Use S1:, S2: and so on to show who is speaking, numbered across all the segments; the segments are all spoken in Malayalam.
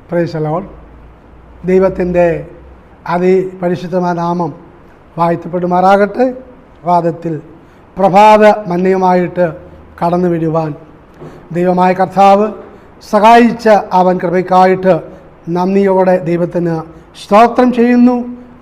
S1: Praise the Lord. ദൈവത്തിൻ്റെ അതിപരിശുദ്ധമായ നാമം വാഴ്ത്തപ്പെടുമാറാകട്ടെ. വാദത്തിൽ പ്രഭാത മന്യമായിട്ട് കടന്നു വരുവാൻ ദൈവമായ കർത്താവ് സഹായിച്ച അവൻ കൃപയ്ക്കായിട്ട് നന്ദിയോടെ ദൈവത്തിന് സ്തോത്രം ചെയ്യുന്നു.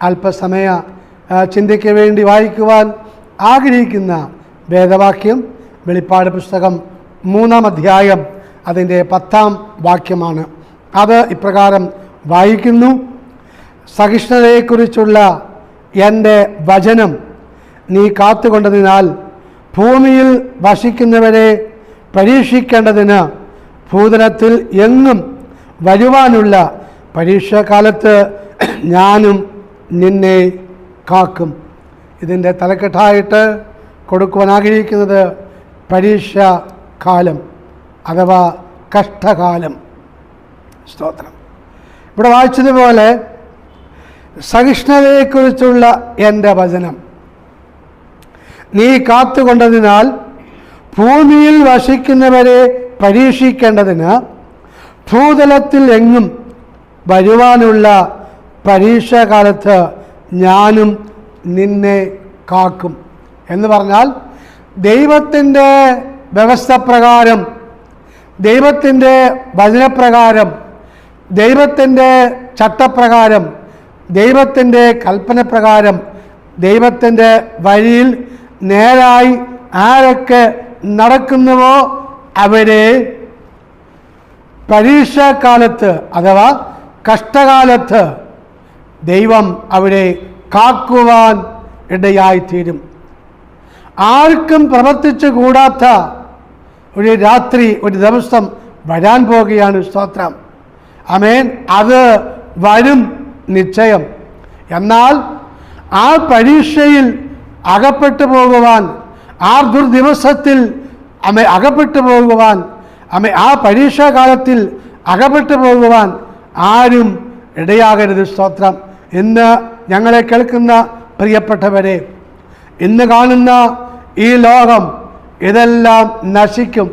S1: അല്പസമയ ചിന്തയ്ക്ക് വേണ്ടി വായിക്കുവാൻ ആഗ്രഹിക്കുന്ന വേദവാക്യം വെളിപ്പാട് പുസ്തകം 3-ാം അധ്യായം അതിൻ്റെ 10-ാം വാക്യമാണ്. അത് ഇപ്രകാരം വായിക്കുന്നു: സഹിഷ്ണുതയെക്കുറിച്ചുള്ള എൻ്റെ വചനം നീ കാത്തുകൊണ്ടതിനാൽ ഭൂമിയിൽ വസിക്കുന്നവരെ പരീക്ഷിക്കേണ്ടതിന് ഭൂതലത്തിൽ എങ്ങും വരുവാനുള്ള പരീക്ഷാകാലത്ത് ഞാനും നിന്നെ കാക്കും. ഇതിൻ്റെ തലക്കെട്ടായിട്ട് കൊടുക്കുവാൻ ആഗ്രഹിക്കുന്നത് പരീക്ഷാകാലം അഥവാ കഷ്ടകാലം. സ്തോത്രം. ഇവിടെ വായിച്ചതുപോലെ സഹിഷ്ണുതയെക്കുറിച്ചുള്ള എൻ്റെ വചനം നീ കാത്തുകൊണ്ടതിനാൽ ഭൂമിയിൽ വസിക്കുന്നവരെ പരീക്ഷിക്കേണ്ടതിന് ഭൂതലത്തിൽ എങ്ങും വരുവാനുള്ള പരീക്ഷാകാലത്ത് ഞാനും നിന്നെ കാക്കും എന്ന് പറഞ്ഞാൽ ദൈവത്തിൻ്റെ വ്യവസ്ഥ പ്രകാരം, ദൈവത്തിൻ്റെ വചനപ്രകാരം, ദൈവത്തിൻ്റെ ചട്ടപ്രകാരം, ദൈവത്തിൻ്റെ കൽപ്പന പ്രകാരം, ദൈവത്തിൻ്റെ വഴിയിൽ നേരായി ആരൊക്കെ നടക്കുന്നുവോ അവരെ പരീക്ഷാകാലത്ത് അഥവാ കഷ്ടകാലത്ത് ദൈവം അവരെ കാക്കുവാൻ ഇടയായിത്തീരും. ആർക്കും പ്രവർത്തിച്ചു കൂടാത്ത ഒരു രാത്രി, ഒരു ദിവസം വരാൻ പോകുകയാണ്. സ്തോത്രം. ആമേൻ. അത് വരും നിശ്ചയം. എന്നാൽ ആ പരീക്ഷയിൽ അകപ്പെട്ടു പോകുവാൻ, ആ ദുർദിവസത്തിൽ അകപ്പെട്ടു പോകുവാൻ, ആ പരീക്ഷാകാലത്തിൽ അകപ്പെട്ടു പോകുവാൻ ആരും ഇടയാകരുത്. സ്തോത്രം. ഇന്ന് ഞങ്ങളെ കേൾക്കുന്ന പ്രിയപ്പെട്ടവരെ, ഇന്ന് കാണുന്ന ഈ ലോകം ഇതെല്ലാം നശിക്കും.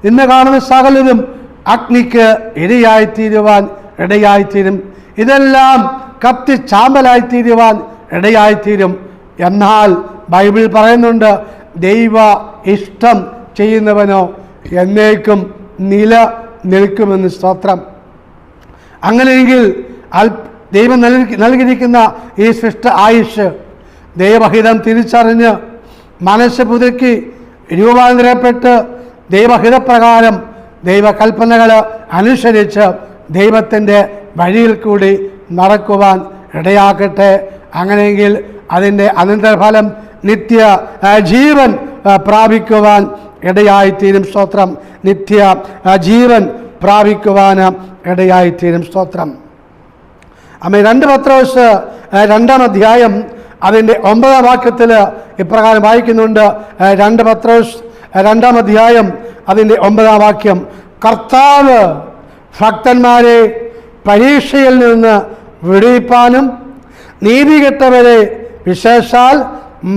S1: ഇന്ന് കാണുന്ന സകലതും അഗ്നിക്ക് ഇരയായിത്തീരുവാൻ ഇടയായിത്തീരും. ഇതെല്ലാം കത്തി ചാമ്പലായിത്തീരുവാൻ ഇടയായിത്തീരും. എന്നാൽ ബൈബിൾ പറയുന്നുണ്ട്, ദൈവ ഇഷ്ടം ചെയ്യുന്നവനോ എന്നേക്കും നിലനിൽക്കുമെന്ന്. സ്തോത്രം. അങ്ങനെയെങ്കിൽ ദൈവം നൽകിയിരിക്കുന്ന ഈ സൃഷ്ട ആയുഷ് ദൈവഹിതം തിരിച്ചറിഞ്ഞ് മനസ്സ് പുതുക്കി രൂപാന്തരപ്പെട്ട് ദൈവഹിതപ്രകാരം ദൈവകൽപ്പനകൾ അനുസരിച്ച് ദൈവത്തിൻ്റെ വഴിയിൽ കൂടി നടക്കുവാൻ ഇടയാക്കട്ടെ. അങ്ങനെയെങ്കിൽ അതിൻ്റെ അനന്തരഫലം നിത്യ ജീവൻ പ്രാപിക്കുവാൻ ഇടയായിത്തീരും. സ്തോത്രം. നിത്യ ജീവൻ പ്രാപിക്കുവാൻ ഇടയായിത്തീരും. സ്തോത്രം. 2 പത്രോസ് 2-ാം അധ്യായം അതിൻ്റെ 9-ാം വാക്യത്തിൽ ഇപ്രകാരം വായിക്കുന്നുണ്ട്. 2 പത്രോസ് 2-ാം അധ്യായം അതിൻ്റെ 9-ാം വാക്യം: കർത്താവ് ഭക്തന്മാരെ പരീക്ഷയിൽ നിന്ന് വിടുവിപ്പാനും നീതികെട്ടവരെ വിശേഷാൽ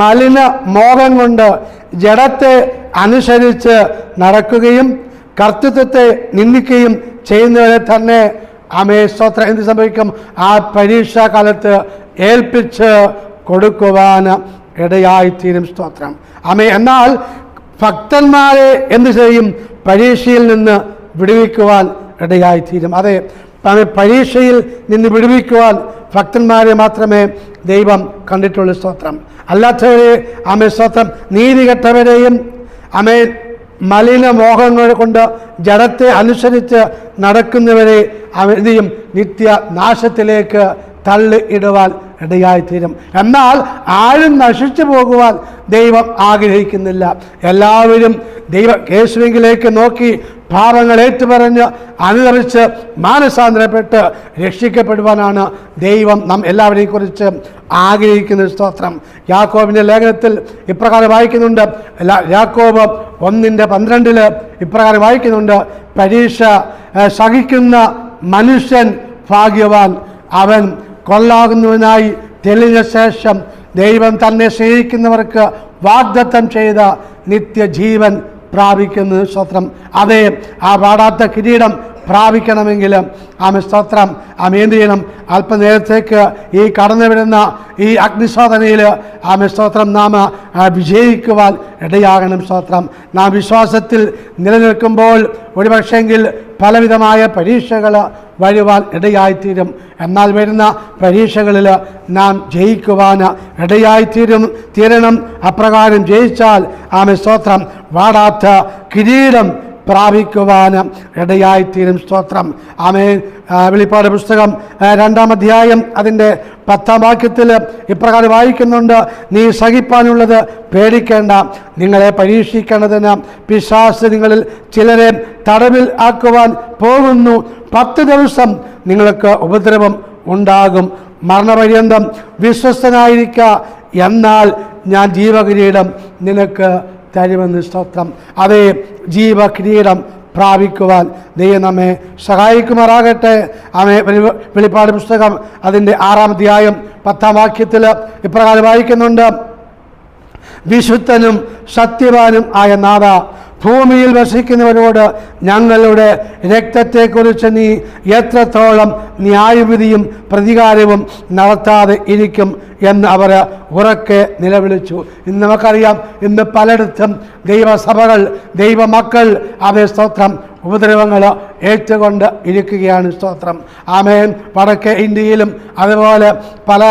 S1: മലിന മോഹം കൊണ്ട് ജഡത്തെ അനുസരിച്ച് നടക്കുകയും കർത്തൃത്വത്തെ നിന്ദിക്കുകയും ചെയ്യുന്നവരെ തന്നെ സ്തോത്രം എന്ത് സംഭവിക്കും? ആ പരീക്ഷാകാലത്ത് ഏൽപ്പിച്ച് കൊടുക്കുവാൻ ഇടയായിത്തീരും. സ്തോത്രം. എന്നാൽ ഭക്തന്മാരെ എന്ത് ചെയ്യും? പരീക്ഷയിൽ നിന്ന് വിടുവിക്കുവാൻ ഇടയായിത്തീരും. അതെ, പരീക്ഷയിൽ നിന്ന് വിടുവിക്കുവാൻ ഭക്തന്മാരെ മാത്രമേ ദൈവം കണ്ടിട്ടുള്ളൂ. സ്തോത്രം. അല്ലാത്തവരെ സ്തോത്രം നീതികെട്ടവരെയും മലിന മോഹങ്ങൾ കൊണ്ട് ജഡത്തെ അനുസരിച്ച് നടക്കുന്നവരെ അവരെയും നിത്യ നാശത്തിലേക്ക് തള്ളി ഇടുവാൻ ഇടയായിത്തീരും. എന്നാൽ ആരും നശിച്ചു പോകുവാൻ ദൈവം ആഗ്രഹിക്കുന്നില്ല. എല്ലാവരും യേശുവിലേക്ക് നോക്കി പാപങ്ങൾ ഏറ്റുപറഞ്ഞ് അനുദപിച്ച് മാനസാന്തരപ്പെട്ട് രക്ഷിക്കപ്പെടുവാനാണ് ദൈവം നാം എല്ലാവരെയും കുറിച്ച് ആഗ്രഹിക്കുന്നത്. സ്തോത്രം. യാക്കോബിൻ്റെ ലേഖനത്തിൽ ഇപ്രകാരം വായിക്കുന്നുണ്ട്. യാക്കോബ് 1:12 ഇപ്രകാരം വായിക്കുന്നുണ്ട്: പരീക്ഷ സഹിക്കുന്ന മനുഷ്യൻ ഭാഗ്യവാൻ, അവൻ കൊള്ളാകുന്നവനായി തെളിഞ്ഞ ശേഷം ദൈവം തന്നെ സ്നേഹിക്കുന്നവർക്ക് വാഗ്ദത്തം ചെയ്ത നിത്യജീവൻ പ്രാപിക്കുന്നത്. സ്തോത്രം. അതേ, ആ പാടാത്ത കിരീടം പ്രാപിക്കണമെങ്കിൽ സ്തോത്രം എന്ത് ചെയ്യണം? അല്പനേരത്തേക്ക് ഈ കടന്നു വരുന്ന ഈ അഗ്നിശോധനയിൽ സ്തോത്രം നാം വിജയിക്കുവാൻ ഇടയാകണം. സ്തോത്രം നാം വിശ്വാസത്തിൽ നിലനിൽക്കുമ്പോൾ ഒരുപക്ഷെങ്കിൽ പലവിധമായ പരീക്ഷകൾ വരുവാൻ ഇടയായിത്തീരും. എന്നാൽ വരുന്ന പരീക്ഷകളിൽ നാം ജയിക്കുവാൻ തീരണം. അപ്രകാരം ജയിച്ചാൽ സ്തോത്രം വാടാത്ത കിരീടം പ്രാപിക്കുവാൻ ഇടയായിത്തീരും. സ്തോത്രം. വെളിപ്പാട് പുസ്തകം 2-ാം അധ്യായം അതിൻ്റെ 10-ാം വാക്യത്തിൽ ഇപ്രകാരം വായിക്കുന്നുണ്ട്: നീ സഹിപ്പാനുള്ളത് പേടിക്കേണ്ട, നിങ്ങളെ പരീക്ഷിക്കേണ്ടതിന് പിശാച് നിങ്ങളിൽ ചിലരെ തടവിൽ ആക്കുവാൻ പോകുന്നു. 10 ദിവസം നിങ്ങൾക്ക് ഉപദ്രവം ഉണ്ടാകും. മരണപര്യന്തം വിശ്വസ്തനായിരിക്ക, എന്നാൽ ഞാൻ ജീവകിരീടം നിനക്ക് തരുമെന്ന്. സ്തോത്രം. അതേ ജീവകിരീടം പ്രാപിക്കുവാൻ ദൈവം നമ്മെ സഹായിക്കുമാറാകട്ടെ. വെളിപ്പാട് പുസ്തകം അതിൻ്റെ 6-ാം അധ്യായം 10-ാം വാക്യത്തിൽ ഇപ്രകാരം വായിക്കുന്നുണ്ട്: വിശുദ്ധനും സത്യവാനും ആയ നാഥ, ഭൂമിയിൽ വസിക്കുന്നവരോട് ഞങ്ങളുടെ രക്തത്തെക്കുറിച്ച് നീ എത്രത്തോളം ന്യായവിധിയും പ്രതികാരവും നടത്താതെ ഇരിക്കും എന്ന് അവർ ഉറക്കെ നിലവിളിച്ചു. ഇന്ന് നമുക്കറിയാം, ഇന്ന് പലയിടത്തും ദൈവസഭകൾ, ദൈവമക്കൾ സ്തോത്രം ഉപദ്രവങ്ങൾ ഏറ്റുകൊണ്ട് ഇരിക്കുകയാണ്. സ്തോത്രം. വടക്കേ ഇന്ത്യയിലും അതുപോലെ പല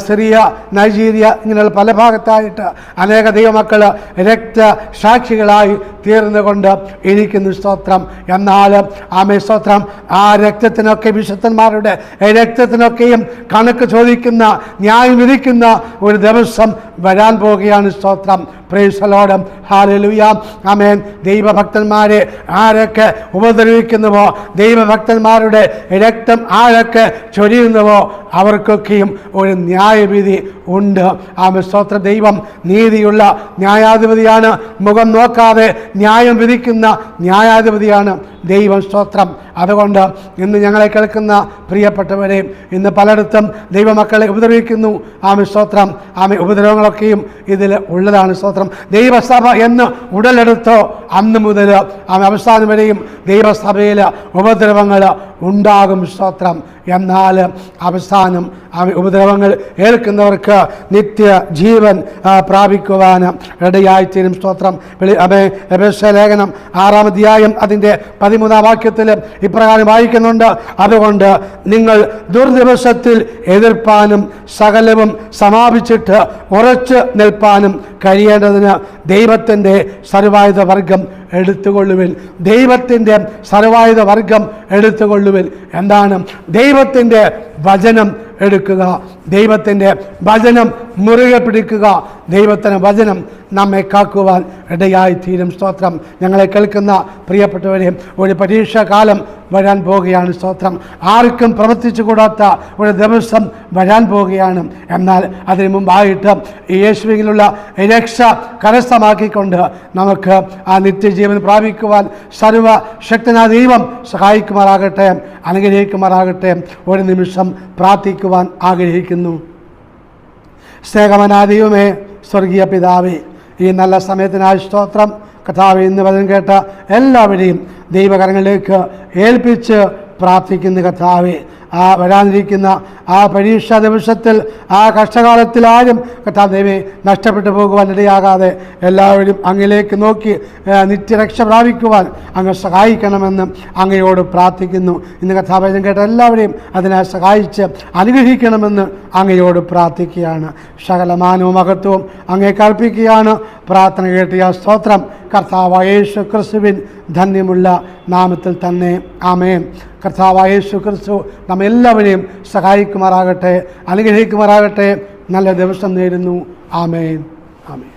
S1: സിറിയ, നൈജീരിയ ഇങ്ങനെയുള്ള പല ഭാഗത്തായിട്ട് അനേക ദൈവമക്കൾ രക്തസാക്ഷികളായി തീർന്നുകൊണ്ട് ഇരിക്കുന്നു. സ്തോത്രം. എന്നാൽ സ്തോത്രം ആ രക്തത്തിനൊക്കെ, വിശുദ്ധന്മാരുടെ രക്തത്തിനൊക്കെയും കണക്ക് ചോദിക്കുന്ന, ന്യായം വിധിക്കുന്ന ഒരു ദിവസം വരാൻ പോവുകയാണ്. സ്തോത്രം. Praise the Lord. ഹല്ലേലൂയ. ആമേൻ. ദൈവഭക്തന്മാരെ ആരൊക്കെ ഉപദ്രവിക്കുന്നുവോ, ദൈവഭക്തന്മാരുടെ രക്തം ആരൊക്കെ ചൊരിയുന്നുവോ അവർക്കൊക്കെയും ഒരു ന്യായവിധി ഉണ്ട്. സ്തോത്ര. ദൈവം നീതിയുള്ള ന്യായാധിപതിയാണ്. മുഖം നോക്കാതെ ന്യായം വിധിക്കുന്ന ന്യായാധിപതിയാണ് ദൈവം. സ്തോത്രം. അതുകൊണ്ട് ഇന്ന് ഞങ്ങളെ കേൾക്കുന്ന പ്രിയപ്പെട്ടവരെ, ഇന്ന് പലയിടത്തും ദൈവമക്കളെ ഉപദ്രവിക്കുന്നു. സ്തോത്രം. ഉപദ്രവങ്ങളൊക്കെയും ഇതിൽ ഉള്ളതാണ്. സ്തോത്രം. ദൈവസഭ എന്ന് ഉടലെടുത്തോ അന്ന് മുതൽ അവസാനം വരെയും ദൈവസഭയിൽ ഉപദ്രവങ്ങൾ ഉണ്ടാകും. സ്തോത്രം. എന്നാൽ അവസാനം ഉപദ്രവങ്ങൾ ഏൽക്കുന്നവർക്ക് നിത്യ ജീവൻ പ്രാപിക്കുവാൻ ഇടയായിത്തീരും. സ്തോത്രം. ലേഖനം 6-ാം അധ്യായം അതിൻ്റെ 13-ാം വാക്യത്തിൽ ഇപ്രകാരം വായിക്കുന്നുണ്ട്: അതുകൊണ്ട് നിങ്ങൾ ദുർദിവസത്തിൽ എതിർപ്പാനും സകലവും സമാപിച്ചിട്ട് ഉറച്ചു നിൽപ്പാനും കഴിയേണ്ടതിന് ദൈവത്തിൻ്റെ സർവായുധ വർഗം എടുത്തുകൊള്ളുവിൻ. ദൈവത്തിൻ്റെ സർവായുധ വർഗം എടുത്തുകൊള്ളുവിൻ. എന്താണ്? ദൈവത്തിൻ്റെ വചനം എടുക്കുക, ദൈവത്തിൻ്റെ വചനം മുറുകെ പിടിക്കുക. ദൈവത്തിൻ്റെ വചനം നമ്മെ കാക്കുവാൻ ഇടയായിത്തീരും. സ്തോത്രം. ഞങ്ങളെ കേൾക്കുന്ന പ്രിയപ്പെട്ടവരെ, ഒരു പരീക്ഷാകാലം വരാൻ പോവുകയാണ്. സ്തോത്രം. ആർക്കും പ്രവർത്തിച്ചു കൂടാത്ത ഒരു ദിവസം വരാൻ പോവുകയാണ്. എന്നാൽ അതിനു മുമ്പായിട്ട് യേശുവിലുള്ള രക്ഷ കരസ്ഥമാക്കിക്കൊണ്ട് നമുക്ക് ആ നിത്യജീവൻ പ്രാപിക്കുവാൻ സർവശക്തനായ ദൈവം സഹായിക്കുമാറാകട്ടെ, അനുഗ്രഹിക്കുമാറാകട്ടെ. ഒരു നിമിഷം പ്രാർത്ഥിക്കുവാൻ ആഗ്രഹിക്കുന്നു. സ്നേഹവാനായ ദൈവമേ, സ്വർഗീയ പിതാവേ, ഈ നല്ല സമയത്തിനായി സ്തോത്രം. കർത്താവേ, ഇന്ന് വചനം കേട്ട എല്ലാവരെയും ദൈവകരങ്ങളിലേക്ക് ഏൽപ്പിച്ച് പ്രാർത്ഥിക്കുന്ന കർത്താവേ, വരാനിരിക്കുന്ന ആ പരീക്ഷാ ദിവസത്തിൽ, ആ കഷ്ടകാലത്തിൽ ആരും കർത്താവേ നഷ്ടപ്പെട്ടു പോകുവാൻ ഇടയാകാതെ എല്ലാവരും അങ്ങിലേക്ക് നോക്കി നിത്യരക്ഷ പ്രാപിക്കുവാൻ അങ്ങ് സഹായിക്കണമെന്ന് അങ്ങയോട് പ്രാർത്ഥിക്കുന്നു. ഇന്ന് കഥാവചനം കേട്ട എല്ലാവരെയും അതിനായി സഹായിച്ച് അനുഗ്രഹിക്കണമെന്ന് അങ്ങയോട് പ്രാർത്ഥിക്കുകയാണ്. സകലമാനവും മഹത്വവും അങ്ങേ കൽപ്പിക്കുകയാണ്. പ്രാർത്ഥന കേട്ടിയ സ്തോത്രം. കർത്താവായ യേശു ക്രിസ്തുവിൻ ധന്യമുള്ള നാമത്തിൽ തന്നെ. ആമേൻ. കർത്താവായ യേശു ക്രിസ്തു നമ്മെല്ലാവരെയും സഹായിക്കുമാറാകട്ടെ, അനുഗ്രഹിക്കുമാറാകട്ടെ. നല്ല ദിവസം നേരുന്നു. ആമേൻ. ആമേൻ.